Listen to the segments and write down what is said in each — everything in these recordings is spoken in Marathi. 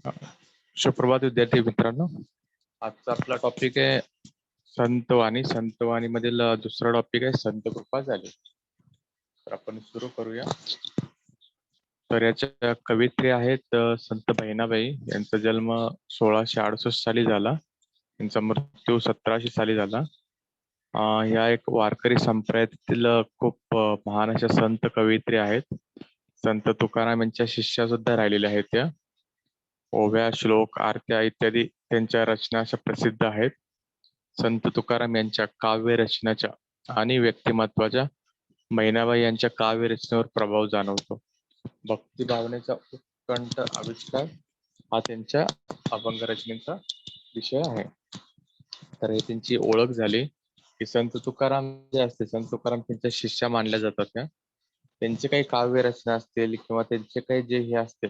अ, सुप्रभात विद्यार्थी मित्रांनो. आजचा आपला टॉपिक आहे संतवाणी. संतवाणीमधील दुसरा टॉपिक आहे संत कृपा झाली. तर आपण सुरू करूया. तर याच्या कवित्री आहेत संत बहिणाबाई. यांचा जन्म 1668 साली झाला. यांचा मृत्यू 1700 साली झाला. ह्या एक वारकरी संप्रदायातील खूप महान अशा संत कवयित्री आहेत. संत तुकाराम यांच्या शिष्या सुद्धा राहिलेल्या आहेत त्या. ओव्या, श्लोक, आरत्या इत्यादी त्यांच्या रचना अशा प्रसिद्ध आहेत. संत तुकाराम यांच्या काव्य रचनाच्या आणि व्यक्तिमत्वाच्या बहिणाबाई यांच्या काव्य रचनेवर प्रभाव जाणवतो. भक्ती भावनेचा उत्कंठ आविष्कार हा त्यांच्या अभंग रचनेचा विषय आहे. तर हे त्यांची ओळख झाली की संत तुकाराम जे असते, संत तुकाराम त्यांच्या शिष्या मानल्या जातात त्या. त्यांचे काही काव्य रचना असतील किंवा त्यांचे काही जे हे असतील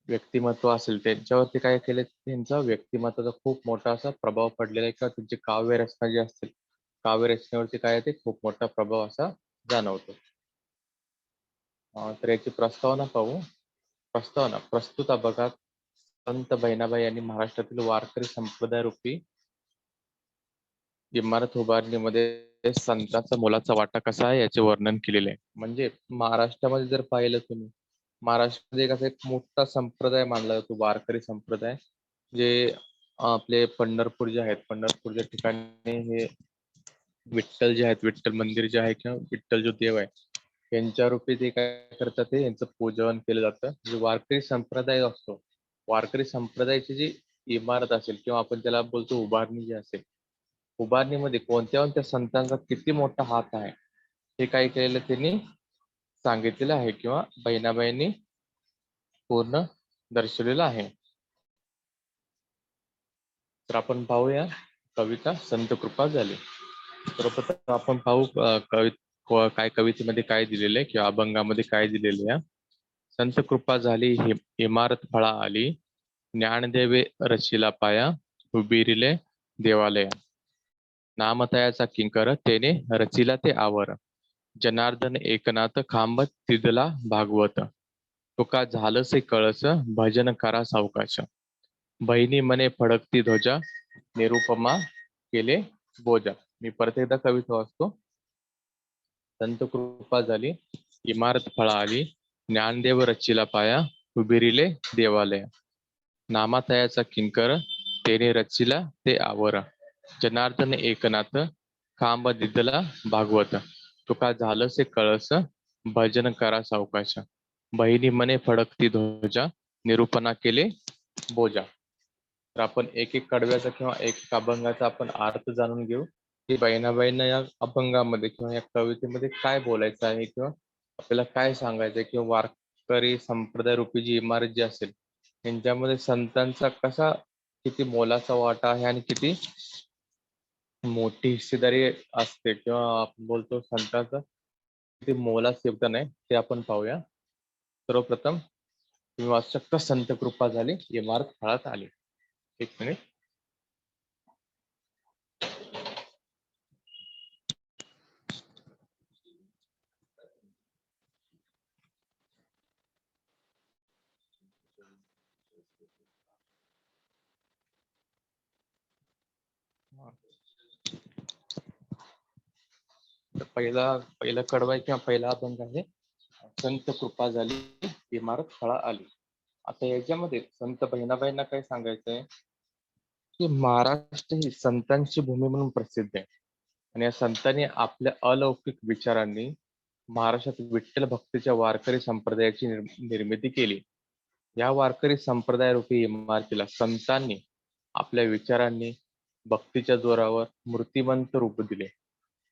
व्यक्तिमत्व असेल, त्यांच्यावरती काय केले, त्यांचा व्यक्तिमत्वाचा खूप मोठा असा प्रभाव पडलेला आहे किंवा त्यांची काव्य रचना जी असतील, काव्य रचनेवरती काय आहे ते खूप मोठा प्रभाव असा जाणवतो. तर याची प्रस्तावना पाहू. प्रस्तावना. प्रस्तुत अभंगात संत बहिणाबाई यांनी महाराष्ट्रातील वारकरी संप्रदाय रूपी इमारत उभारणीमध्ये संतांचा मोलाचा वाटा कसा आहे याचे वर्णन केलेले आहे. म्हणजे महाराष्ट्रामध्ये जर पाहिलं तुम्ही, महाराष्ट्रामध्ये एक असा एक मोठा संप्रदाय मानला जातो, वारकरी संप्रदाय. जे आपले पंढरपूर जे आहेत, पंढरपूरच्या ठिकाणी हे विठ्ठल जे आहेत, विठ्ठल मंदिर जे आहे किंवा विठ्ठल जो देव आहे, यांच्या रूपी ते काय करतात, ते यांचं पूजन केलं जातं. जे वारकरी संप्रदाय असतो, वारकरी संप्रदायाची जी इमारत असेल किंवा आपण त्याला बोलतो उभारणी जी असेल, उभारणीमध्ये कोणत्या कोणत्या संतांचा किती मोठा हात आहे हे काय केलेलं त्यांनी सांगितलेलं आहे किंवा बहिणाबाईंनी पूर्ण दर्शवलेलं आहे. तर आपण पाहूया कविता संत कृपा झाली. सर्वप्रथम आपण पाहू काय कवितेमध्ये काय दिलेलं आहे किंवा अभंगामध्ये काय दिलेले आहे. संत कृपा झाली इमारत फळा आली, ज्ञानदेवे रचिला पाया, उभिरिले देवालया. नामतयाचा किंकर तेने रचिला ते आवर, जनार्दन एकनाथ खांब तिदला भागवत. तुका झालसे कळस भजन करा सावकाश, बहिणी मने फडकती ध्वजा निरुपमा केले बोजा. मी परत एकदा कविता वाचतो. संत कृपा झाली इमारत फळा आली, ज्ञानदेव रचिला पाया, उभिरिले देवालय. नामातयाचा किंकर तेने रचिला ते आवर, जनार्दन एकनाथ खांब दिदला भागवत. तुका झालसे कळस भजन करा सावकाश, बहिणी मने फडकती ध्वजा निरूपणा केले बोजा. तर आपण एक एक कडव्याचा किंवा एक एक अभंगाचा आपण अर्थ जाणून घेऊ की बहिणाबाईंना या अभंगामध्ये किंवा या कवितेमध्ये काय बोलायचं आहे किंवा आपल्याला काय सांगायचं आहे, किंवा वारकरी संप्रदाय रूपी जी इमारत जी असेल त्यांच्यामध्ये संतांचा कसा किती मोलाचा वाटा आहे आणि किती मोठी हिस्सेदारी असते किंवा आपण बोलतो संतांचा किती मोलाचं योगदान आहे ते आपण पाहूया. सर्वप्रथम तुम्ही वाचू शकता. संत कृपा झाली इमारत फळात आली. एक मिनिट. तर पहिला कडवा किंवा पहिला अभंग आहे संत कृपा झाली इमारत फळा आली. आता याच्यामध्ये संत बहिणाबाईंना काय सांगायचंय की महाराष्ट्र ही संतांची भूमी म्हणून प्रसिद्ध आहे आणि या संतांनी आपल्या अलौकिक विचारांनी महाराष्ट्रात विठ्ठल भक्तीच्या वारकरी संप्रदायाची निर्मिती केली. या वारकरी संप्रदाय रूपी इमारतीला संतांनी आपल्या विचारांनी भक्तीच्या जोरावर मूर्तिमंत रूप दिले.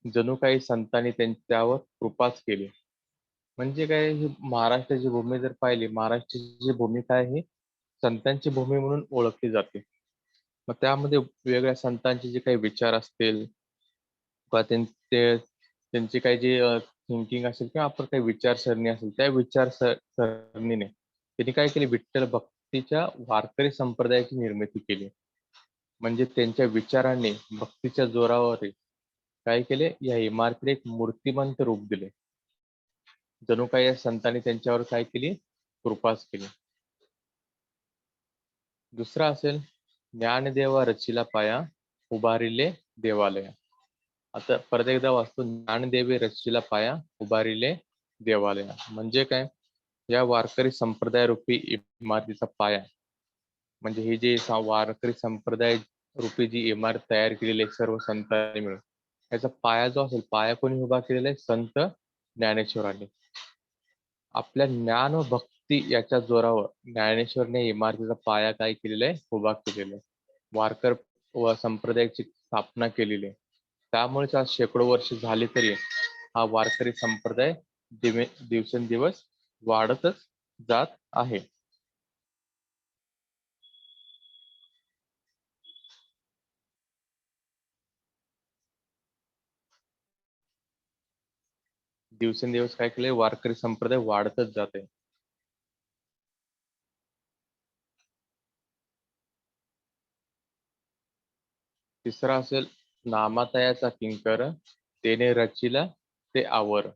जणू काही संतांनी त्यांच्यावर कृपाच केली. म्हणजे काय, ही महाराष्ट्राची भूमी जर पाहिली, महाराष्ट्राची भूमी काय, ही संतांची भूमी म्हणून ओळखली जाते. मग त्यामध्ये वेगवेगळ्या संतांचे जे काही विचार असतील किंवा त्यांची काही जी थिंकिंग असेल किंवा आपण काही विचारसरणी असेल, त्या विचारसरणीने त्यांनी काय केले, विठ्ठल भक्तीच्या वारकरी संप्रदायाची निर्मिती केली. म्हणजे त्यांच्या विचारांनी भक्तीच्या जोरावर काय केले, या इमारतीला एक मूर्तिमंत रूप दिले. जणू काही या संतांनी त्यांच्यावर काय केली, कृपाच केली. दुसरा असेल ज्ञानदेवा रचिला पाया उभारिले देवालय. आता परत एकदा वाचतो, ज्ञानदेवे रचिला पाया उभारिले देवालय. म्हणजे काय, या वारकरी संप्रदाय रूपी इमारतीचा पाया, म्हणजे ही जी वारकरी संप्रदाय रूपी जी इमारत तयार केलेली आहे सर्व संतांनी मिळून, याचा पाया जो असेल, पाया कोणी उभा केलेला आहे? संत ज्ञानेश्वरांनी. आपल्या ज्ञान व भक्ती याच्या जोरावर ज्ञानेश्वरने इमारतीचा पाया काय केलेला आहे? उभा केलेला आहे. वारकर व संप्रदायाची स्थापना केलेली आहे. त्यामुळेच आज शेकडो वर्ष झाली तरी हा वारकरी संप्रदाय दिवसेंदिवस वाढतच जात आहे. दिवसेंदिवस काय केले, वारकरी संप्रदाय वाढतच जाते. तिसरा असेल नामातयाचा किंकर तेने रचिला ते आवर.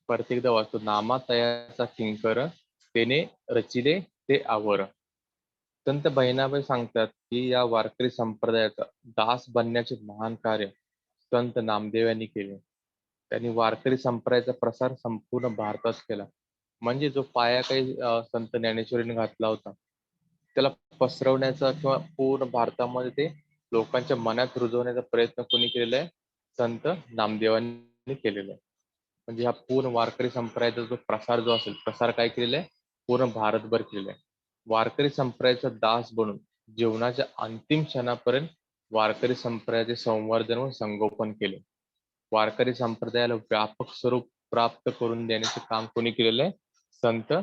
परत एकदा वाचतो, नामातयाचा किंकर तेने रचिले ते आवर. संत बहिणाबाई सांगतात की या वारकरी संप्रदायाचा दास बनण्याचे महान कार्य संत नामदेव यांनी केले. त्यांनी वारकरी संप्रदायाचा प्रसार संपूर्ण भारतात केला. म्हणजे जो पाया काही संत ज्ञानेश्वरीने घातला होता, त्याला पसरवण्याचा किंवा पूर्ण भारतामध्ये ते लोकांच्या मनात रुजवण्याचा प्रयत्न कोणी केलेला आहे? संत नामदेवांनी केलेला आहे. म्हणजे हा पूर्ण वारकरी संप्रदायाचा जो प्रसार जो असेल, प्रसार काय केलेला आहे? पूर्ण भारतभर केलेला आहे. वारकरी संप्रदायाचा दास बनून जीवनाच्या अंतिम क्षणापर्यंत वारकरी संप्रदायाचे संवर्धन व संगोपन केले. वारकरी संप्रदायाला व्यापक स्वरूप प्राप्त करून देण्याचे काम कोणी केलेलं आहे? संत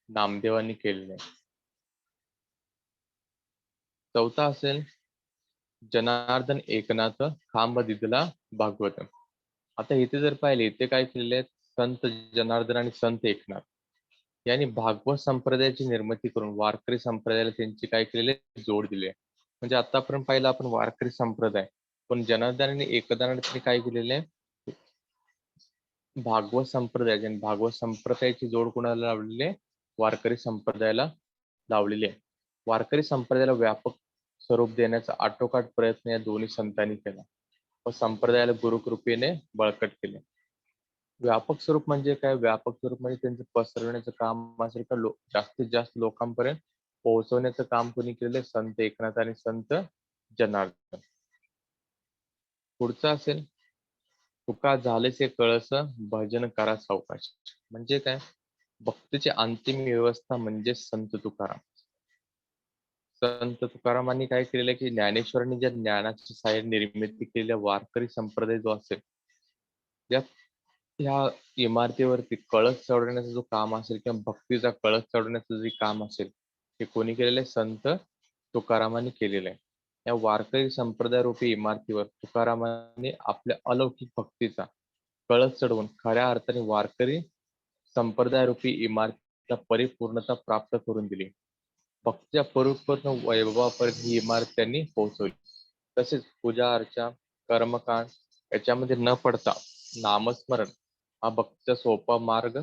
नामदेवांनी केलेलं आहे. चौथा असेल जनार्दन एकनाथ खांब दिदला भागवत. आता इथे जर पाहिले, इथे काय केलेले आहेत? संत जनार्दन आणि संत एकनाथ यांनी भागवत संप्रदायाची निर्मिती करून वारकरी संप्रदायाला त्यांची काय केलेली आहे? जोड दिली आहे. म्हणजे आतापर्यंत पाहिलं आपण वारकरी संप्रदाय, पण जनार्दन आणि एकनाथांनी काय केलेले आहे? भागवत संप्रदाय, आणि भागवत संप्रदायाची जोड कोणाला लावलेली आहे? वारकरी संप्रदायाला लावलेली आहे. वारकरी संप्रदायाला व्यापक स्वरूप देण्याचा आटोकाट प्रयत्न या दोन्ही संतांनी केला व संप्रदायाला गुरुकृपेने बळकट केले. व्यापक स्वरूप म्हणजे काय? व्यापक स्वरूप म्हणजे त्यांचं पसरवण्याचं काम असेल का जास्तीत जास्त लोकांपर्यंत पोहोचवण्याचं काम कोणी केले? संत एकनाथ आणि संत जनार्दन. पुढचा असेल तुका झालेसे कळस भजन करा सावकाश. म्हणजे काय? भक्तीची अंतिम व्यवस्था म्हणजे संत तुकाराम. संत तुकारामांनी काय केलेलं आहे की ज्ञानेश्वरांनी ज्या ज्ञानाची साह्याने निर्मिती केलेल्या वारकरी संप्रदाय जो असेल, या ह्या इमारतीवरती कळस चढवण्याचं जो काम असेल किंवा भक्तीचा कळस चढवण्याचं जे काम असेल, ते कोणी केलेलं आहे? संत तुकारामांनी केलेलं आहे. या वारकरी संप्रदाय रूपी इमारतीवर तुकारामांनी आपल्या अलौकिक भक्तीचा कळस चढवून खऱ्या अर्थाने वारकरी संप्रदाय रूपी इमारतीला परिपूर्णता प्राप्त करून दिली. भक्तीच्या परिपूर्ण वैभवापर्यंत ही इमारत त्यांनी पोहोचवली. तसेच पूजा अर्चा, कर्मकांड याच्यामध्ये न पडता नामस्मरण हा भक्तीचा सोपा मार्ग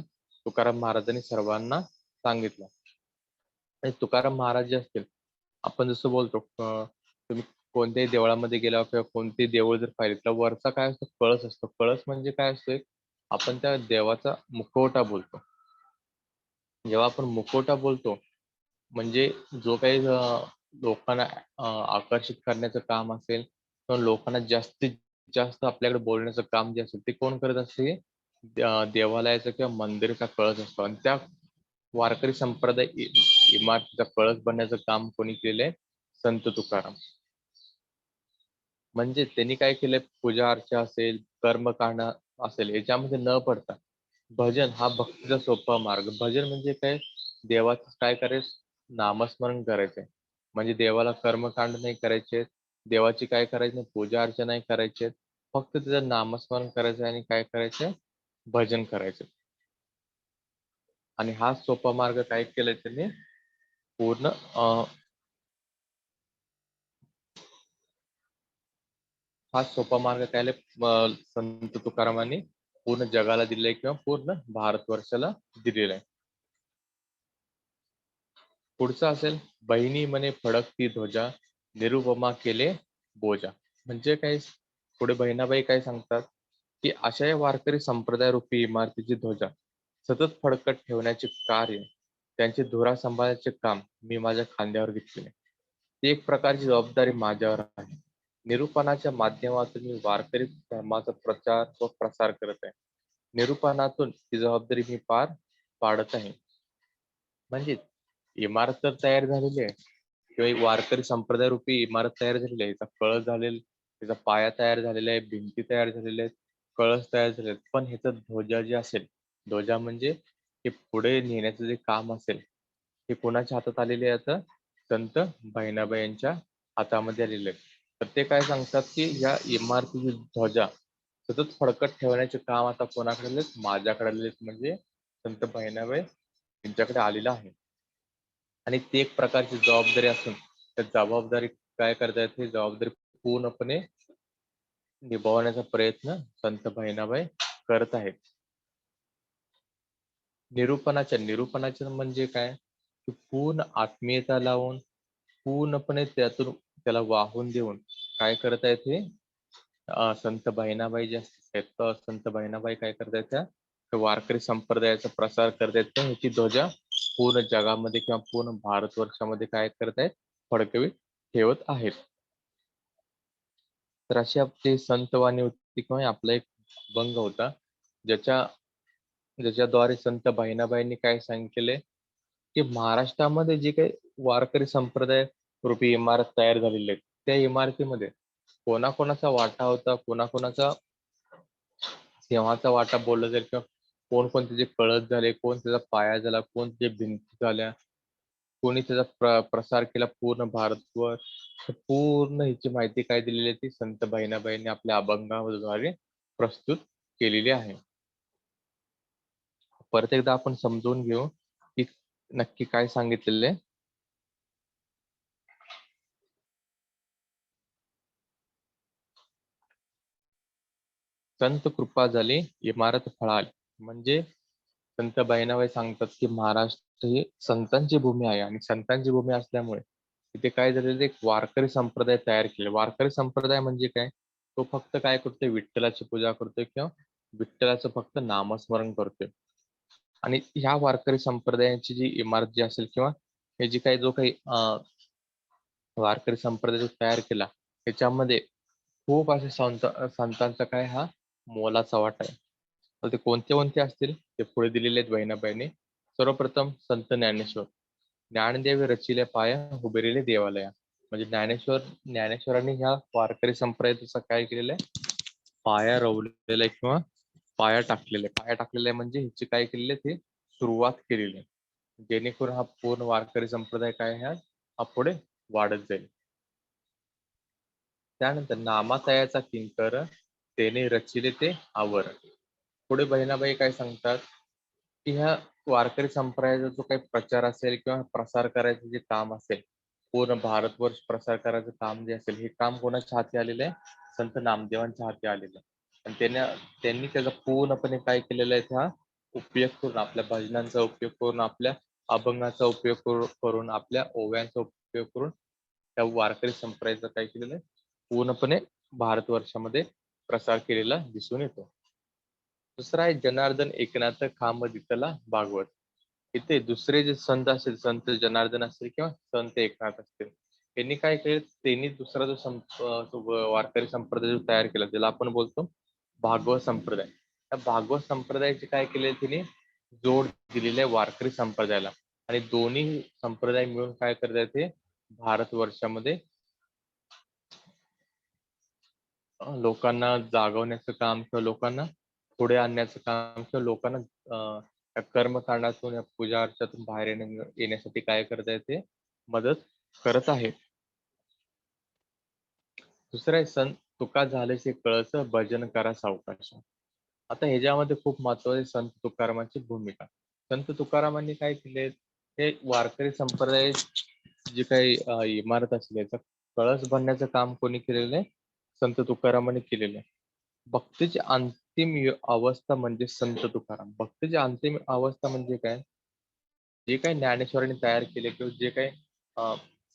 तुकाराम महाराजांनी सर्वांना सांगितला. आणि तुकाराम महाराज जे असतील, आपण जसं बोलतो तुम्ही कोणत्याही देवळामध्ये गेल्यावर किंवा कोणतेही देऊळ जर पाहिले तर वरचा काय असतो? कळस असतो. कळस म्हणजे काय असतो? आपण त्या देवाचा मुखवटा बोलतो. जेव्हा आपण मुखवटा बोलतो, म्हणजे जो काही लोकांना आकर्षित करण्याचं काम असेल किंवा लोकांना जास्तीत जास्त आपल्याकडे बोलण्याचं काम जे असेल ते कोण करत असते? देवालयाचा किंवा मंदिराचा कळस असतो. आणि त्या वारकरी संप्रदाय इमारतीचा कळस बनण्याचं काम कोणी केलंय? संत तुकाराम. म्हणजे त्यांनी काय केलंय? पूजा अर्चा असेल, कर्मकांड असेल, याच्यामध्ये न पडता भजन हा भक्तीचा सोपा मार्ग. भजन म्हणजे काय? देवाचं काय करायचं? नामस्मरण करायचंय. म्हणजे देवाला कर्मकांड नाही करायचे, देवाची काय करायची नाही? पूजा अर्चा नाही करायचे, फक्त त्याचं नामस्मरण करायचं आणि काय करायचं? भजन करायचं. आणि हा सोपा मार्ग काय केलाय त्यांनी? पूर्ण हा सोपा मार्ग काय संत तुकारामांनी पूर्ण जगाला दिलाय किंवा पूर्ण भारतवर्षाला दिलेला आहे. पुढचं असेल, बहिणी म्हणे फडकती ध्वजा, निरुपमा केले बोजा. म्हणजे काय, पुढे बहिणाबाई काय सांगतात, की अशा या वारकरी संप्रदाय रूपी इमारतीची ध्वजा सतत फडकत ठेवण्याचे कार्य, त्यांचे धुरा सांभाळण्याचे काम मी माझ्या खांद्यावर घेतले. ती एक प्रकारची जबाबदारी माझ्यावर आहे. निरूपणाच्या माध्यमातून मी वारकरी धर्माचा प्रचार व प्रसार करत आहे. निरूपणातून ही जबाबदारी मी पार पाडत आहे. म्हणजे इमारत तर तयार झालेली आहे, किंवा एक वारकरी संप्रदाय रूपी इमारत तयार झालेली आहे, त्याचा कळस झालेला, त्याचा पाया तयार झालेला आहे, भिंती तयार झालेल्या आहेत, कळस तयार झाले आहेत. पण ह्याचा ध्वजा जे असेल, ध्वजा म्हणजे हे पुढे नेण्याचं जे काम असेल, हे कोणाच्या हातात आलेले आहे आता? संत बहिणाबाई यांच्या हातामध्ये आलेले आहे. तर ते काय सांगतात, की या इमारतीची ध्वजा सतत फडकत ठेवण्याचे काम आता कोणाकडे आलेत? माझ्याकडे आलेत, म्हणजे संत बहिणाबाई यांच्याकडे आलेलं आहे. आणि ती एक प्रकारची जबाबदारी असून त्या जबाबदारी काय करतायत, ही जबाबदारी पूर्णपणे निभावण्याचा प्रयत्न संत बहिणाबाई करत आहेत. निरूपणाच्या म्हणजे काय, की पूर्ण आत्मीयता लावून, पूर्णपणे त्यातून त्याला वाहून देऊन काय करत आहेत हे संत बहिणाबाई जे आहेत, तर संत बहिणाबाई काय करतायत, त्या वारकरी संप्रदायाचा प्रसार करतायत, तर ह्याची ध्वजा पूर्ण जगामध्ये किंवा पूर्ण भारतवर्षामध्ये काय करतायत, फडकवीत ठेवत आहेत. तर अशी आपली संतवाणी होती, किंवा आपला एक अभंग होता, ज्याच्या ज्याच्याद्वारे संत बहिणाबाईंनी काय सांगितले, की महाराष्ट्रामध्ये जे काही वारकरी संप्रदाय रूपी इमारत तयार झालेली आहे, त्या इमारतीमध्ये कोणाकोणाचा वाटा होता, कोणाकोणाचा सिंहाचा वाटा बोलला जाईल, किंवा कोणकोणते जे कळस झाले, कोण त्याचा पाया झाला, कोण त्याच्या भिंती झाल्या, कोणी त्याचा प्रसार केला पूर्ण भारतवर. तर पूर्ण ह्याची माहिती काय दिलेली आहे, ती संत बहिणाबाईंनी आपल्या अभंगाद्वारे प्रस्तुत केलेली आहे. परत एकदा आपण समजून घेऊ, की नक्की काय सांगितलेलं आहे. संत कृपा झाली, इमारत फळाली. म्हणजे संत बहिणाबाई सांगतात, की महाराष्ट्र ही संतांची भूमी आहे, आणि संतांची भूमी असल्यामुळे तिथे काय झालेलं, एक वारकरी संप्रदाय तयार केले. वारकरी संप्रदाय म्हणजे काय, तो फक्त काय करतोय, विठ्ठलाची पूजा करतोय, किंवा विठ्ठलाचं फक्त नामस्मरण करतोय. आणि ह्या वारकरी संप्रदायाची जी इमारत जी असेल, किंवा हे जी काही जो काही वारकरी संप्रदाय जो तयार केला, त्याच्यामध्ये खूप असे संतांचा काय हा मोलाचा वाटा आहे. तर ते कोणते कोणते असतील, ते पुढे दिलेले आहेत बहिणाबाईंनी. सर्वप्रथम संत ज्ञानेश्वर. ज्ञानदेव रचिले पाया, उभेरिले देवालया. म्हणजे ज्ञानेश्वरांनी ह्या वारकरी संप्रदायाचा काय केलेलं आहे, पाया रोवलेला आहे, किंवा पाया टाकलेला आहे. पाया टाकलेला आहे म्हणजे ह्याची काय केलेली आहे, ते सुरुवात केलेली आहे, जेणेकरून हा पूर्ण वारकरी संप्रदाय काय हा पुढे वाढत जाईल. त्यानंतर नामातयाचा किंकर, तेने रचिले ते आवर. पुढे बहिणाबाई काय सांगतात, की ह्या वारकरी संप्रदायाचा जो काही प्रचार असेल, किंवा प्रसार करायचं जे काम असेल, पूर्ण भारतवर्ष प्रसार करायचं काम जे असेल, हे काम कोणाच्या हाती आलेलं आहे, संत नामदेवांच्या हाती आलेलं आहे. आणि त्यांनी त्याचा पूर्णपणे काय केलेला आहे, हा उपयोग करून, आपल्या भजनांचा उपयोग करून, आपल्या अभंगाचा उपयोग करून, आपल्या ओव्यांचा उपयोग करून त्या वारकरी संप्रदायाचा काय केलेलं आहे, पूर्णपणे भारतवर्षामध्ये प्रसार केलेला दिसून येतो. दुसरा आहे जनार्दन एकनाथ खांबदितला भागवत. इथे दुसरे जे संत असतील, संत जनार्दन असतील, किंवा संत एकनाथ असतील, त्यांनी काय केलं, त्यांनी दुसरा जो वारकरी संप्रदाय जो तयार केला, त्याला आपण बोलतो भागवत संप्रदाय. त्या भागवत संप्रदायाचे काय केले, तिने जोड दिलेले आहे वारकरी संप्रदायाला. आणि दोन्ही संप्रदाय मिळून काय करतात, ते भारतवर्षामध्ये लोकांना जागवण्याचं काम, किंवा लोकांना पुढे आणण्याचं काम, किंवा लोकांना या कर्मकांडातून, या पूजा अर्चातून बाहेर येण्यासाठी काय करत आहे, ते मदत करत आहे. दुसरं आहे, संत तुका झालेचे कळस, भजन करा सावकाश. आता ह्याच्यामध्ये खूप महत्वाची संत तुकारामांची भूमिका. संत तुकारामांनी काय केले, हे वारकरी संप्रदाय जी काही इमारत असली, याचा कळस बनण्याचं काम कोणी केलेलं आहे, संत तुकारामांनी केलेलं आहे. भक्तीची अंतिम अवस्था म्हणजे संत तुकाराम. भक्तीची अंतिम अवस्था म्हणजे काय, जे काही ज्ञानेश्वरांनी तयार केले किंवा जे काही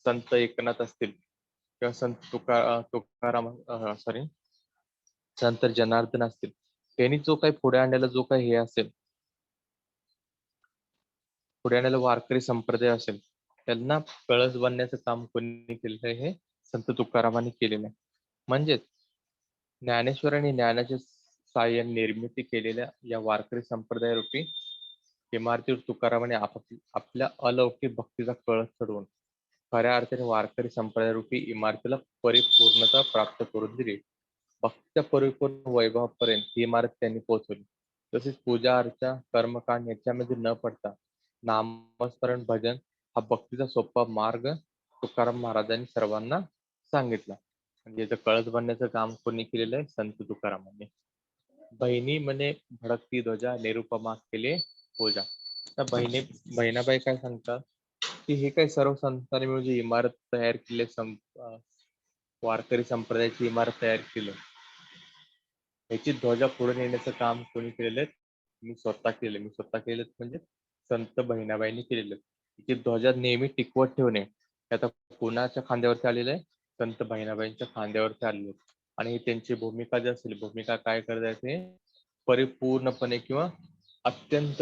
संत एकनाथ असतील किंवा संत तुकाराम सॉरी संत जनार्दन असतील, त्यांनी जो काही पुढे आणलेला जो काही हे असेल, पुढे आणलेला वारकरी संप्रदाय असेल, त्यांना कळस बांधण्याचं काम कोणी केलेलं आहे? हे संत तुकारामांनी केलेलं आहे. म्हणजेच ज्ञानेश्वरांनी ज्ञानाच्या साहाय्याने निर्मिती केलेल्या या वारकरी संप्रदाय रूपी इमारतीवर तुकारामाने आपल्या अलौकिक भक्तीचा कळस चढवून खऱ्या अर्थाने वारकरी संप्रदाय रूपी इमारतीला परिपूर्णता प्राप्त करून दिली. भक्तीच्या परिपूर्ण वैभवापर्यंत ही इमारत त्यांनी पोहोचवली. तसेच पूजा अर्चा कर्मकांड याच्यामध्ये न पडता नामस्मरण भजन हा भक्तीचा सोपा मार्ग तुकाराम महाराजांनी सर्वांना सांगितला. म्हणजे याचं कळस बांधण्याचं काम कोणी केलेलं आहे? संत तुकारामांनी. बहिणी म्हणे भडकती ध्वजा निरुपमा केले पूजा. तर बहिणाबाई काय सांगतात की हे काय सर्व संतांनी मिळून जी इमारत तयार केली वारकरी संप्रदायाची इमारत तयार केली, याची ध्वजा पुढे नेण्याचं काम कोणी केलेलं आहे? मी स्वतः केलं. मी स्वतः केलं म्हणजे संत बहिणाबाईंनी केलेलं. तिची ध्वजा नेहमी टिकवत ठेवणे हे आता कोणाच्या खांद्यावरती आलेलं आहे? संत बहिणाबाईंच्या खांद्यावरती आलेलं आहे. आणि ही त्यांची भूमिका जी असेल, भूमिका काय करायचे? परिपूर्णपणे किंवा अत्यंत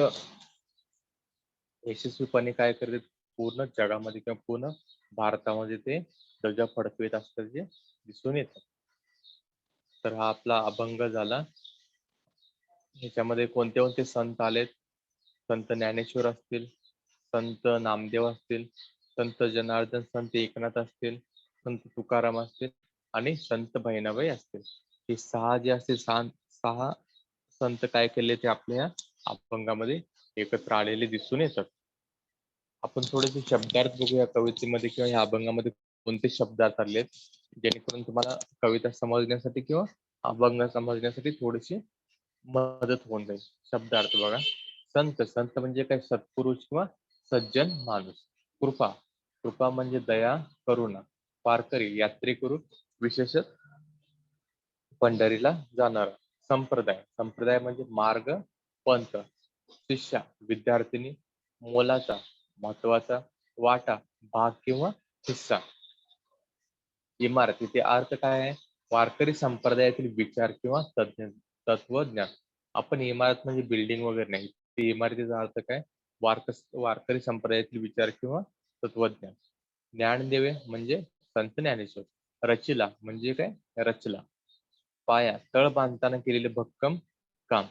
यशस्वीपणे काय करते? पूर्ण जगामध्ये किंवा पूर्ण भारतामध्ये ते ध्वजा फडकवीत असतात जे दिसून येतं. तर हा आपला अभंग झाला. ह्याच्यामध्ये कोणते कोणते संत आलेत? संत ज्ञानेश्वर असतील, संत नामदेव असतील, संत जनार्दन, संत एकनाथ असतील, संत तुकाराम असतील आणि संत बहिणाबाई असतील. हे सहा जे असतील सहा संत काय केले ते आपल्या अभंगामध्ये एकत्र आलेले दिसून येतात. आपण थोडेसे शब्दार्थ बघूया कवितेमध्ये किंवा या अभंगामध्ये कोणते शब्दार्थ आलेत, जेणेकरून तुम्हाला कविता समजण्यासाठी किंवा अभंग समजण्यासाठी थोडीशी मदत होऊन जाईल. शब्दार्थ बघा. संत संत म्हणजे काय? सत्पुरुष किंवा सज्जन माणूस. कृपा कृपा म्हणजे दया करुणा. वारकरी यात्रेकरू विशेषतः पंढरीला जाणारा. संप्रदाय संप्रदाय म्हणजे मार्ग पंथ. शिष्या विद्यार्थिनी. मोलाचा महत्वाचा. वाटा भाग किंवा हिस्सा. इमारत इथे अर्थ काय आहे? वारकरी संप्रदायातील विचार किंवा तत्वज्ञान. आपण इमारत म्हणजे बिल्डिंग वगैरे नाही, ती इमारतीचा अर्थ काय? वारकरी संप्रदायातील विचार किंवा तत्वज्ञान. ज्ञानदेवे म्हणजे संत ज्ञानेश्वर. रचिला म्हणजे काय? रचला. पाया तळ बांधताना केलेले भक्कम काम.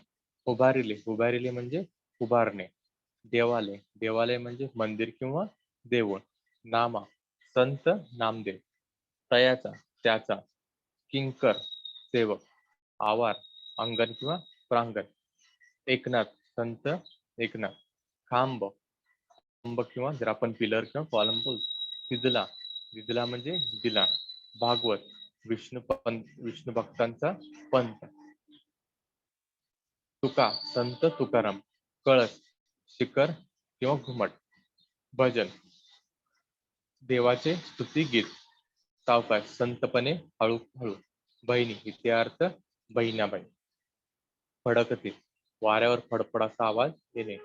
उभारिले म्हणजे उभारणे. देवालय देवालय म्हणजे मंदिर किंवा देऊळ. नामा संत नामदेव. तयाचा त्याचा. किंकर सेवक. आवार अंगण किंवा प्रांगण. एकनाथ संत एकनाथ. खांब खांब किंवा जर आपण पिलर किंवा कॉलम बोलतो. दिदला म्हणजे दिला. भागवत विष्णू भक्तांचा पंथ. तुका संत तुकाराम. कळस शिखर किंवा घुमट. भजन देवाचे स्तुती गीत. सावकाश संतपणे हळूहळू. बहिणी इथे अर्थ बहिणाबाई. फडकती वाऱ्यावर फडफडाचा आवाज येणे.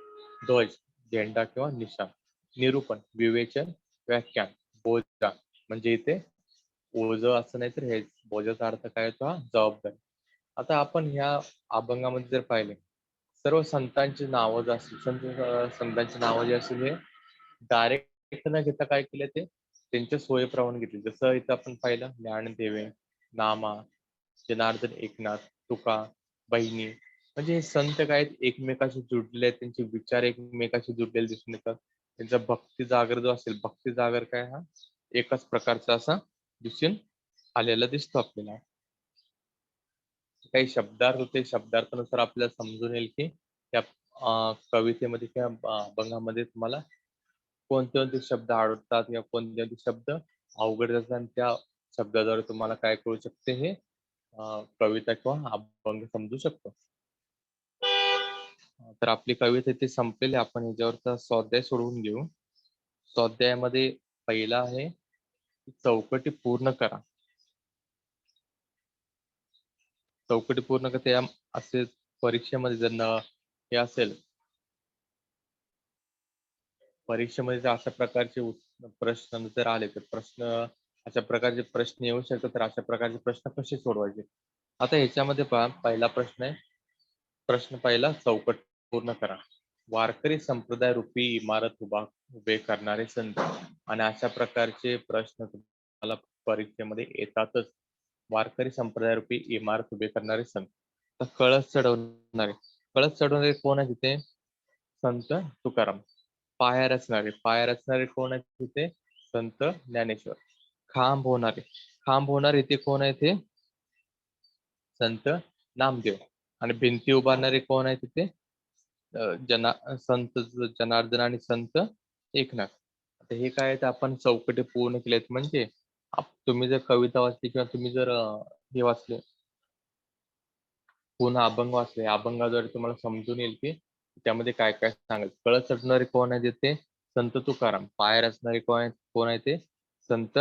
ध्वज झेंडा किंवा निशाण. निरूपण विवेचन व्याख्यान. बोजा म्हणजे इथे ओझ असं नाही तर हे बोजाचा अर्थ काय होतो? हा जबाबदारी. आता आपण ह्या अभंगामध्ये जर पाहिले, सर्व संतांची नावं जे असतील, संतांची नावं जे असतील हे डायरेक्ट न घेता काय केले ते त्यांच्या सोयीप्रमाणे घेतले. जसं इथं आपण पाहिलं ज्ञानदेवे, नामा, जनार्दन एकनाथ, तुका, बहिणी. म्हणजे हे संत काय आहेत? एकमेकाशी जुडलेले आहेत, त्यांचे विचार एकमेकाशी जुडलेले दिसून येतात. त्यांचा भक्ती जागर जो असेल, भक्ती जागर काय हा एकाच प्रकारचा असा दिसून आलेला दिसतो आपल्याला. काही शब्दार्थ होते, शब्दार्थानुसार आपल्याला समजून येईल की त्या कवितेमध्ये किंवा अभंगामध्ये तुम्हाला कोणते कोणते शब्द आवडतात किंवा कोणते कोणते शब्द अवघड असतात आणि त्या शब्दाद्वारे तुम्हाला काय कळू शकते हे कविता किंवा अभंग समजू शकतो. तर आपली कविता इथे संपलेली. आपण ह्याच्यावरचा स्वाध्याय सोडवून घेऊ. स्वाध्यायामध्ये पहिला आहे चौकटी पूर्ण करा. चौकटी पूर्ण करते असे परीक्षेमध्ये जर हे असेल परीक्षेमध्ये जर अशा प्रकारचे प्रश्न जर आले तर अशा प्रकारचे प्रश्न येऊ शकतात, तर अशा प्रकारचे प्रश्न कसे सोडवायचे? आता ह्याच्यामध्ये पहा, पहिला प्रश्न आहे. प्रश्न पहिला, चौकट पूर्ण करा. वारकरी संप्रदाय रूपी इमारत उभे करणारे संत. आणि अशा प्रकारचे प्रश्न तुम्हाला परीक्षेमध्ये येतातच. वारकरी संप्रदाय रूपी इमारत उभे करणारे संत. तर कळस चढवणारे कोण आहे तिथे? संत तुकाराम. पाया रचणारे कोण आहेत तिथे? संत ज्ञानेश्वर. खांब होणारे इथे कोण आहे ते? संत नामदेव. आणि भिंती उभारणारे कोण आहे तिथे? संत जनार्दन आणि संत एकनाथ. आता हे काय आहे, आपण चौकटी पूर्ण केलेत. म्हणजे तुम्ही जर कविता वाचली किंवा तुम्ही जर हे वाचले, पुन्हा अभंग वाचले, अभंगाद्वारे तुम्हाला समजून येईल की त्यामध्ये काय काय सांगेल. कळस चढणारे कोण आहे तिथे? संत तुकाराम. पाय रचणारे कोण आहे ते? संत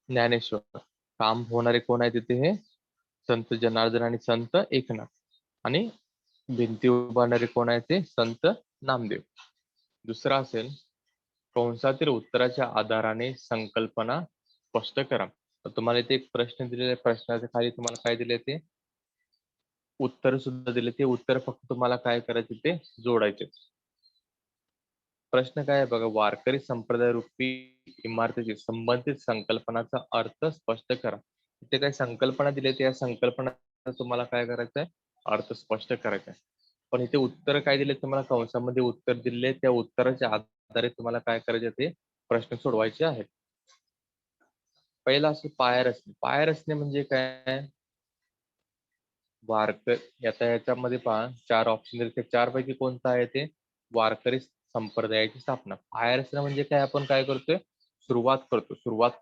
ज्ञानेश्वर. काम होणारे कोण आहे तिथे? हे संत जनार्दन आणि संत एकनाथ. आणि भिंती उभारणारे कोण आहे ते? संत नामदेव. दुसरा असेल, कंसातील उत्तराच्या आधाराने संकल्पना स्पष्ट करा. तर तुम्हाला इथे एक प्रश्न दिलेला आहे. प्रश्नाच्या खाली तुम्हाला काय दिले ते उत्तर सुद्धा दिले. ते उत्तर फक्त तुम्हाला काय करायचे ते जोडायचे. प्रश्न काय आहे बघा, वारकरी संप्रदाय रूपी इमारतीची संबंधित संकल्पनाचा अर्थ स्पष्ट करा. इथे काय संकल्पना दिली, त्या संकल्पना तुम्हाला काय करायचं आहे? अर्थ स्पष्ट करायचा आहे. पण इथे उत्तर काय दिले तुम्हाला? कंसामध्ये उत्तर दिले. त्या उत्तराच्या आधारे तुम्हाला काय करायचे ते प्रश्न सोडवायचे आहेत. पहिला असे पाया रचणे म्हणजे काय? आता याच्यामध्ये पहा, 4 ऑप्शन दिले. 4 पैकी कोणतं आहे ते? वारकरी संप्रदायाची स्थापना. पाया रचना म्हणजे काय? आपण काय करतोय? सुरुवात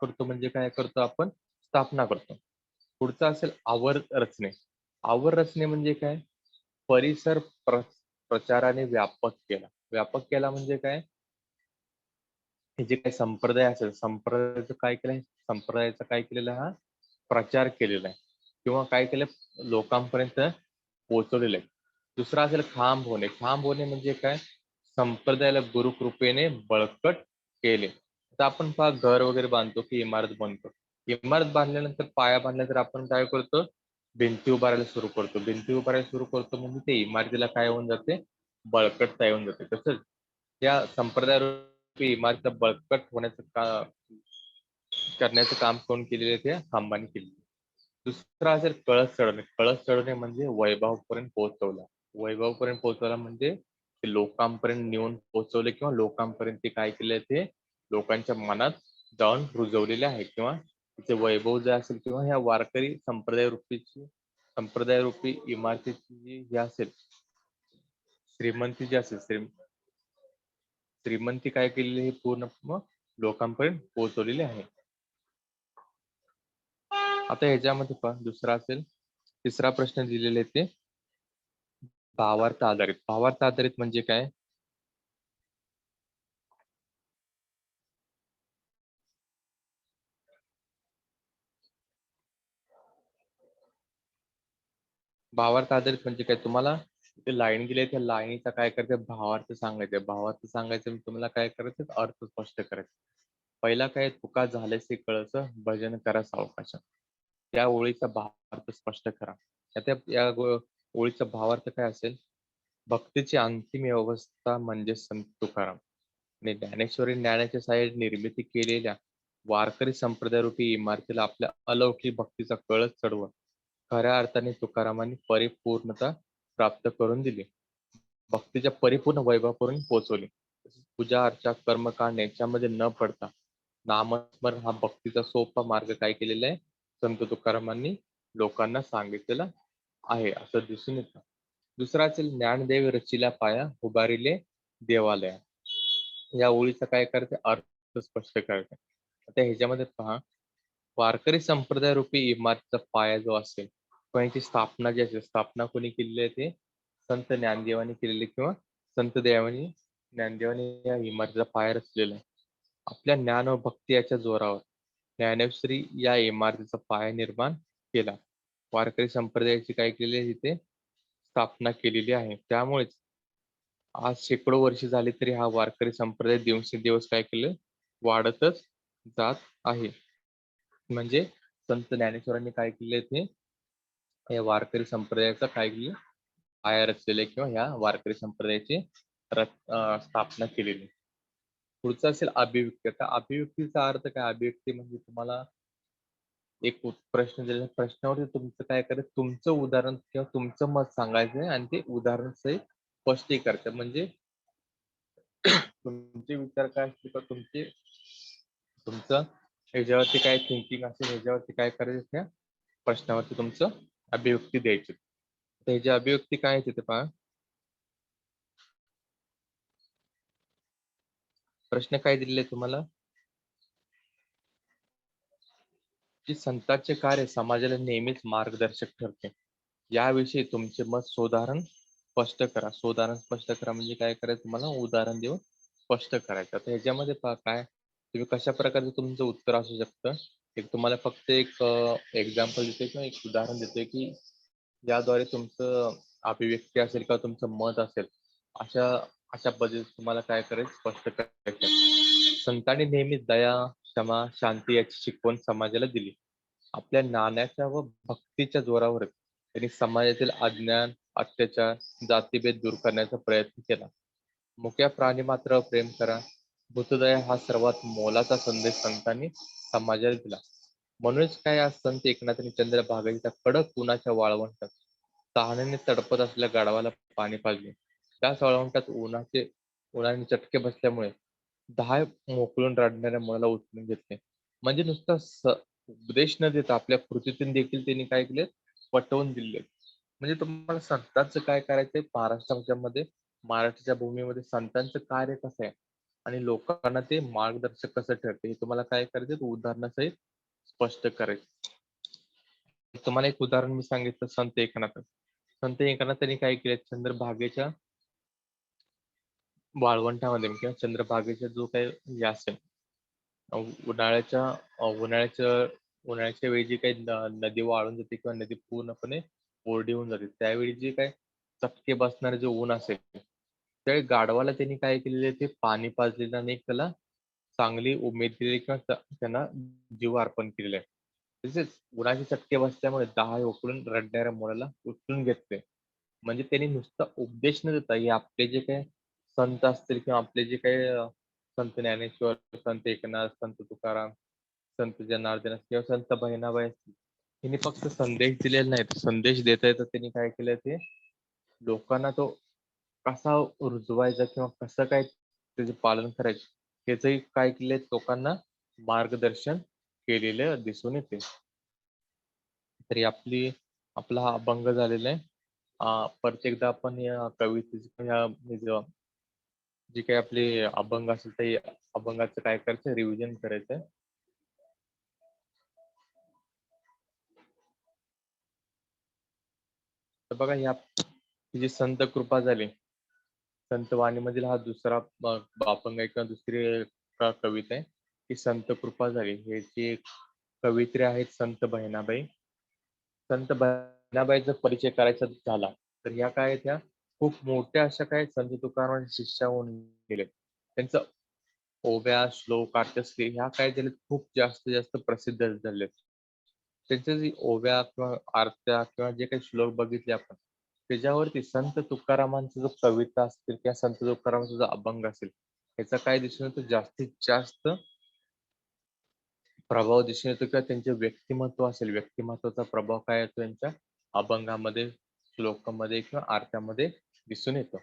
करतो म्हणजे काय करतो आपण? स्थापना करतो. पुढचं असेल आवर रचने म्हणजे काय? परिसर प्रचाराने व्यापक केला म्हणजे काय? हे जे काही संप्रदाय असेल, संप्रदायाचा काय केलेला हा प्रचार केलेला आहे किंवा काय केलं, लोकांपर्यंत पोहोचवलेलं आहे. दुसरा असेल खांब होणे म्हणजे काय? संप्रदायाला गुरुकृपेने बळकट केले. तर आपण पहा, घर वगैरे बांधतो की इमारत बांधतो. इमारत बांधल्यानंतर, पाया बांधल्यानंतर आपण काय करतो? भिंती उभारायला सुरू करतो म्हणजे ते इमारतीला काय होऊन जाते? बळकटता येऊन जाते. तसंच या संप्रदाय इमारतीला बळकट करण्याचं काम कोण केलेलं आहे? त्या खांबाने केलेलं. दुसरा असेल कळस चढवणे म्हणजे वैभवपर्यंत पोहोचवला म्हणजे ते लोकांपर्यंत नेऊन पोहोचवले किंवा लोकांपर्यंत ते काय केले, ते लोकांच्या मनात जाऊन रुजवलेले आहे. किंवा तिचे वैभव जे असेल किंवा ह्या वारकरी संप्रदाय रूपी इमारतीची जी हे असेल, श्रीमंती जी असेल, श्रीमंती काय केलेली, हे पूर्ण मग लोकांपर्यंत पोहोचवलेली आहे. आता ह्याच्यामध्ये पहा, तिसरा प्रश्न दिलेले ते भावार्थ आधारित म्हणजे काय? भावार्थ आधारित म्हणजे काय? तुम्हाला ते लाईन दिली, त्या लाईनीचा काय करायचं? भावार्थ सांगायचं तुम्हाला काय करायचं? अर्थ स्पष्ट करायचा. पहिला काय? तुका झाल्याचे कळस, भजन करा सावकाश. त्या ओळीचा भावार्थ स्पष्ट करा. ओळीचा भावार्थ काय असेल? भक्तीची अंतिम अवस्था म्हणजे संत तुकाराम आणि ज्ञानेश्वरी ज्ञानाच्या साहाय्याने निर्मिती केलेल्या वारकरी संप्रदाय रूपी इमारतीला आपल्या अलौकिक भक्तीचा कळस चढवून खऱ्या अर्थाने तुकारामांनी परिपूर्णता प्राप्त करून दिली. भक्तीच्या परिपूर्ण वैभवापर्यंत पोहोचवली. पूजा अर्चा कर्मकांड याच्यामध्ये न पडता नामस्मरण हा भक्तीचा सोपा मार्ग काय केलेला आहे? संत तुकारामांनी लोकांना सांगितलेला आहे, असं दिसून येतं. दुसरा असेल, ज्ञानदेव रचिला पाया, उभारिले देवालया. या ओळीचा काय करायचं? अर्थ स्पष्ट करायचा. आता ह्याच्यामध्ये पहा, वारकरी संप्रदाय रूपी इमारतीचा पाया जो असेल किंवा याची स्थापना जी असेल, स्थापना कोणी केलेली आहे? ते संत ज्ञानदेवानी केलेली किंवा संत ज्ञानदेवानी या इमारतीचा पाया रचलेला आहे. आपल्या ज्ञान व भक्ती याच्या जोरावर ज्ञानेश्वरी या इमारतीचा पाया निर्माण केला. वारकरी संप्रदायाची काय केलेली आहे? तिथे स्थापना केलेली आहे. त्यामुळेच आज शेकडो वर्ष झाली तरी हा वारकरी संप्रदाय दिवसेंदिवस काय केलं, वाढतच जात आहे. म्हणजे संत ज्ञानेश्वरांनी काय केले ते, या वारकरी संप्रदायाचा काय केलं, पाया रचलेले किंवा ह्या वारकरी संप्रदायाची स्थापना केलेली. पुढचा असेल अभिव्यक्ती. आता अभिव्यक्तीचा अर्थ काय? अभिव्यक्ती म्हणजे तुम्हाला एक प्रश्न दिलेला, प्रश्नावरती तुमचं काय करायचं, तुमचं उदाहरण किंवा तुमचं मत सांगायचंय आणि ते उदाहरण सहित स्पष्ट करायचं. म्हणजे तुमचे विचार काय असतील का, तुमचं ह्याच्यावरती काय थिंकिंग असेल, ह्याच्यावरती काय करायचं, त्या प्रश्नावरती तुमचं अभिव्यक्ती द्यायची. तर ह्याची अभिव्यक्ती काय आहे तिथे पहा. प्रश्न काय दिलेले तुम्हाला, की संतांचे कार्य समाजाला नेहमीच मार्गदर्शक ठरते. याविषयी तुमचे मत सोदाहरण स्पष्ट करा. सोदाहरण स्पष्ट करा म्हणजे काय करायचं, तुम्हाला उदाहरण देऊन स्पष्ट करायचं. तर ह्याच्यामध्ये पहा काय, तुम्ही कशा प्रकारचं तुमचं उत्तर असू शकतं. एक तुम्हाला फक्त एक एक्झाम्पल देतोय किंवा एक उदाहरण देतोय, की याद्वारे तुमचं अभिव्यक्ती असेल किंवा तुमचं मत असेल, अशा अशा पद्धतीत तुम्हाला काय करायचं, स्पष्ट करायचं. संतांनी नेहमी दया, क्षमा, शांती याची शिकवण समाजाला दिली. आपल्या ज्ञानाच्या व भक्तीच्या जोरावर त्यांनी समाजातील अज्ञान, अत्याचार, जातीभेद दूर करण्याचा प्रयत्न केला. मुक्या प्राणी मात्र प्रेम करा, भूतदया हा सर्वात मोलाचा संदेश संतांनी समाजाला दिला. म्हणूनच काय, आज संत एकनाथ आणि चंद्रभागेच्या कडक उन्हाच्या वाळवंटात तहानेने तडपत असलेल्या गाढवाला पाणी पाजले. त्याच वाळवंटात उन्हाने चटके बसल्यामुळे 10 मोकळून रडणाऱ्या मुलाला उचलून घेतले. म्हणजे नुसता उपदेश न देता आपल्या कृतीतून देखील त्यांनी काय केले, पटवून दिले. म्हणजे तुम्हाला संतांचं काय करायचंय, महाराष्ट्राच्या भूमीमध्ये संतांचं कार्य कसं आहे आणि लोकांना ते मार्गदर्शक कसं ठरते, हे तुम्हाला काय करायचं, उदाहरणासहित स्पष्ट करायचं. तुम्हाला एक उदाहरण मी सांगितलं, संत एकनाथ. संत एकनाथांनी काय केलं, चंद्रभागेच्या वाळवंटामध्ये किंवा चंद्रभागेचा जो काही हे असेल, उन्हाळ्याच्या उन्हाळ्याच्या उन्हाळ्याच्या वेळी जी काही नदी वाळून जाते किंवा नदी पूर्णपणे कोरडी होऊन जाते, त्यावेळी जे काय चटके बसणारे जे ऊन असेल, त्यावेळी गाढवाला त्यांनी काय केलेले, ते पाणी पाजलेलं आणि एक त्याला चांगली उमेद दिली किंवा त्यांना जीव अर्पण केलेला आहे. तसेच उन्हाचे चटके बसल्यामुळे 10 उकळून रडणाऱ्या मुलाला उचलून घेतले. म्हणजे त्यांनी नुसता उपदेश न देता, हे आपले जे काही संत असतील किंवा आपले जे काही संत ज्ञानेश्वर, संत एकनाथ, संत तुकाराम, संत जनार्दन किंवा संत बहिणाबाई असतील, त्यांनी फक्त संदेश दिलेला नाही, तर संदेश देता येता त्यांनी काय केलं, ते लोकांना तो कसा रुजवायचा किंवा कसं काय त्याचे पालन करायचे, त्याचंही काय केले, लोकांना मार्गदर्शन केलेलं दिसून येते. तरी आपला हा अभंग झालेला आहे. परत एकदा आपण या कवितेची जे काही आपले अभंग असेल, ते अभंगाचं काय करायचं, रिव्हिजन करायचं. तर बघा, जी संत कृपा झाली, संत वाणीमधील हा दुसरा अभंग आहे किंवा दुसरी कविता आहे, की संत कृपा झाली. हे जे कवित्री आहेत संत बहिणाबाई. संत बहिणाबाईचा परिचय करायचा झाला, तर ह्या काय आहेत, ह्या खूप मोठ्या अशा काय संत तुकारामांच्या शिष्या होऊन गेले. त्यांचं ओव्या, श्लोक, अर्थश्री ह्या काय झाले, खूप जास्त जास्त प्रसिद्ध झाले. त्यांच्या जी ओव्या किंवा आरत्या किंवा जे काही श्लोक बघितले आपण, त्याच्यावरती संत तुकारामांचा जो कविता असतील किंवा संत तुकारामांचा जो अभंग असेल, याचा काय दिसून येतो, जास्तीत जास्त प्रभाव दिसून येतो किंवा त्यांचे व्यक्तिमत्व असेल, व्यक्तिमत्वाचा प्रभाव काय येतो यांच्या अभंगामध्ये, श्लोकामध्ये किंवा आरत्यामध्ये दिसून येतो.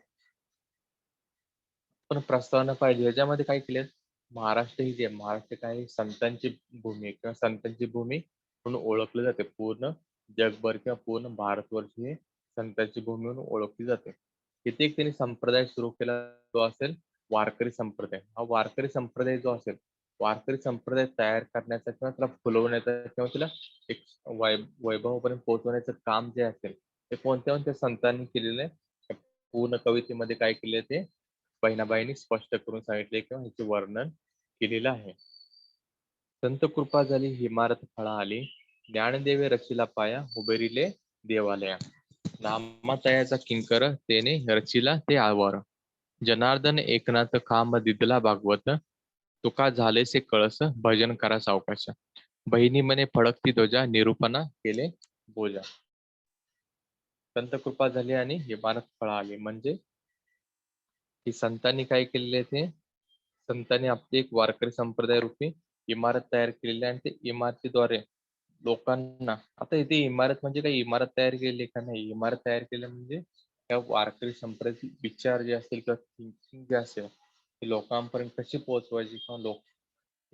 पण प्रस्तावना पाहिजे, याच्यामध्ये काय केले, महाराष्ट्र ही जी आहे, महाराष्ट्र काय संतांची भूमी किंवा संतांची भूमी म्हणून ओळखले जाते. पूर्ण जगभर किंवा पूर्ण भारतवर्ष हे संतांची भूमी म्हणून ओळखली जाते. तिथे एक त्यांनी संप्रदाय सुरू केला, जो असेल वारकरी संप्रदाय. हा वारकरी संप्रदाय जो असेल, वारकरी संप्रदाय तयार करण्याचा किंवा त्याला फुलवण्याचा किंवा त्याला एक वैभवापर्यंत पोहोचवण्याचं काम जे असेल, ते कोणत्या कोणत्या संतांनी केलेलं आहे, पूर्ण कवितेमध्ये काय केले ते बहिणाबाईंनी स्पष्ट करून सांगितले किंवा ह्याचे वर्णन केलेलं आहे. संत कृपा झाली इमारत फळा आली, ज्ञानदेवे रचिला पाया, उभेरिले देवालया. नामातयाचा किंकर तेने रचिला ते आवार. जनार्दन एकनाथ काम दिदला भागवत, तुका झालेसे कळस भजन करा सावकाश. बहिणी मने फडकती ध्वजा, निरूपणा केले बोजा. संत कृपा झाली आणि इमारत फळ आली. म्हणजे की संतांनी काय केलेले ते, संतांनी आपली एक वारकरी संप्रदाय रूपी इमारत तयार केलेली आहे आणि ते इमारतीद्वारे लोकांना, आता इथे इमारत म्हणजे काही इमारत तयार केली का नाही, इमारत तयार केली म्हणजे त्या वारकरी संप्रदायाचे विचार जे असतील किंवा थिंकिंग जे असेल ते लोकांपर्यंत कशी पोहोचवायची, किंवा लोक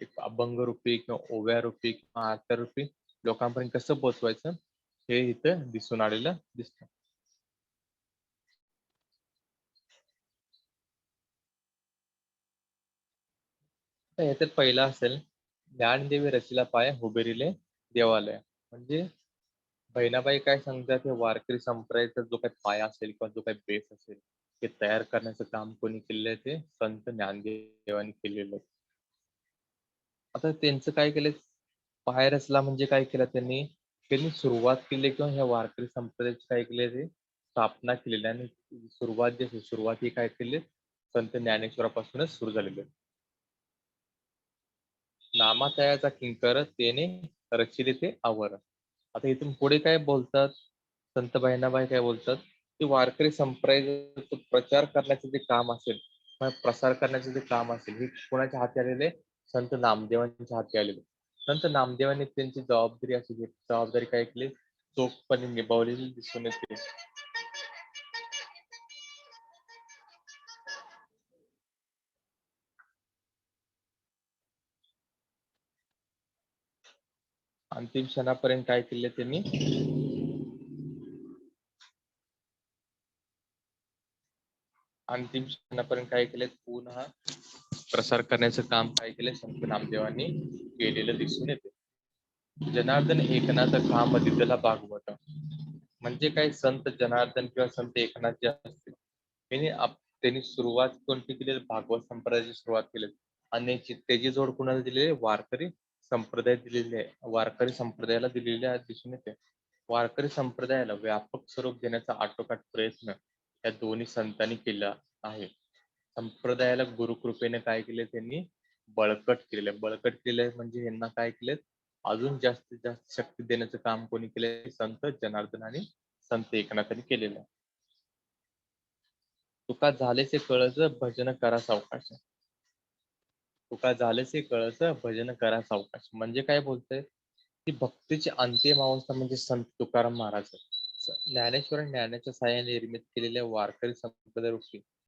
एक अभंग रूपी किंवा ओव्या रूपी किंवा आचार रूपी लोकांपर्यंत कसं पोहोचवायचं हे इथं दिसून आलेलं दिसतं. तर याच्यात पहिला असेल, ज्ञानदेवी रचिला पाय हुबेरिले देवालय. म्हणजे बहिणाबाई काय सांगतात, हे वारकरी संप्रदायाचा जो काही पाया असेल किंवा जो काही बेस असेल ते तयार करण्याचं काम कोणी केलेलं आहे, ते संत ज्ञानदेवांनी केलेलं आहे. आता त्यांचं काय केलं, पाय रचला म्हणजे काय केलं त्यांनी, त्यांनी सुरुवात केली किंवा ह्या वारकरी संप्रदायाची काय केली ते स्थापना केलेली आहे. आणि सुरुवात जी आहे, सुरुवात ही काय केली, संत ज्ञानेश्वरापासूनच सुरू झालेली आहे. नामातयाचा किंकर तेने रचिले ते आवर. आता इथून पुढे काय बोलतात, संत बहिणाबाई काय बोलतात, की वारकरी संप्रदायाचा प्रचार करण्याचं जे काम असेल किंवा प्रसार करण्याचं जे काम असेल, हे कोणाच्या हाती आलेले, संत नामदेवांच्या हाती आलेले. संत नामदेवांनी त्यांची जबाबदारी असेल, ही जबाबदारी काय केली, चोखपणे निभावलेली दिसून येते. अंतिम क्षणापर्यंत काय केले त्यांनी, अंतिम क्षणापर्यंत काय केले, पुन्हा प्रसार करण्याचं काम काय केले, संत नामदेवांनी केलेलं दिसून येते. जनार्दन एकनाथ काम दिदला भागवत. म्हणजे काय, संत जनार्दन किंवा संत एकनाथ जे असतील त्यांनी सुरुवात कोणती केली, भागवत संप्रदायाची सुरुवात केली. आणि त्याची जोड कुणाला दिलेली, वारकरी संप्रदाय दिलेली आहे, वारकरी संप्रदायाला दिलेली आहे दिसून येते. वारकरी संप्रदायाला व्यापक स्वरूप देण्याचा आटोकाट प्रयत्न या दोन्ही संतांनी केला आहे. संप्रदायाला गुरुकृपेने काय केले, त्यांनी बळकट केलेलं आहे. बळकट केले म्हणजे यांना काय केले, अजून जास्तीत जास्त शक्ती देण्याचं काम कोणी केले, संत जनार्दन आणि संत एकनाथांनी केलेलं आहे. तुका झालेसे कळस भजन करा सावकाश. तुका झालेसे कळस भजन करा सावकाश. म्हणजे काय बोलतंय, की भक्तीची अंतिम अवस्था म्हणजे संत तुकाराम महाराज, ज्ञानेश्वर ज्ञानाच्या साह्याने निर्मित केलेल्या वारकरी संप्रदाय रूपी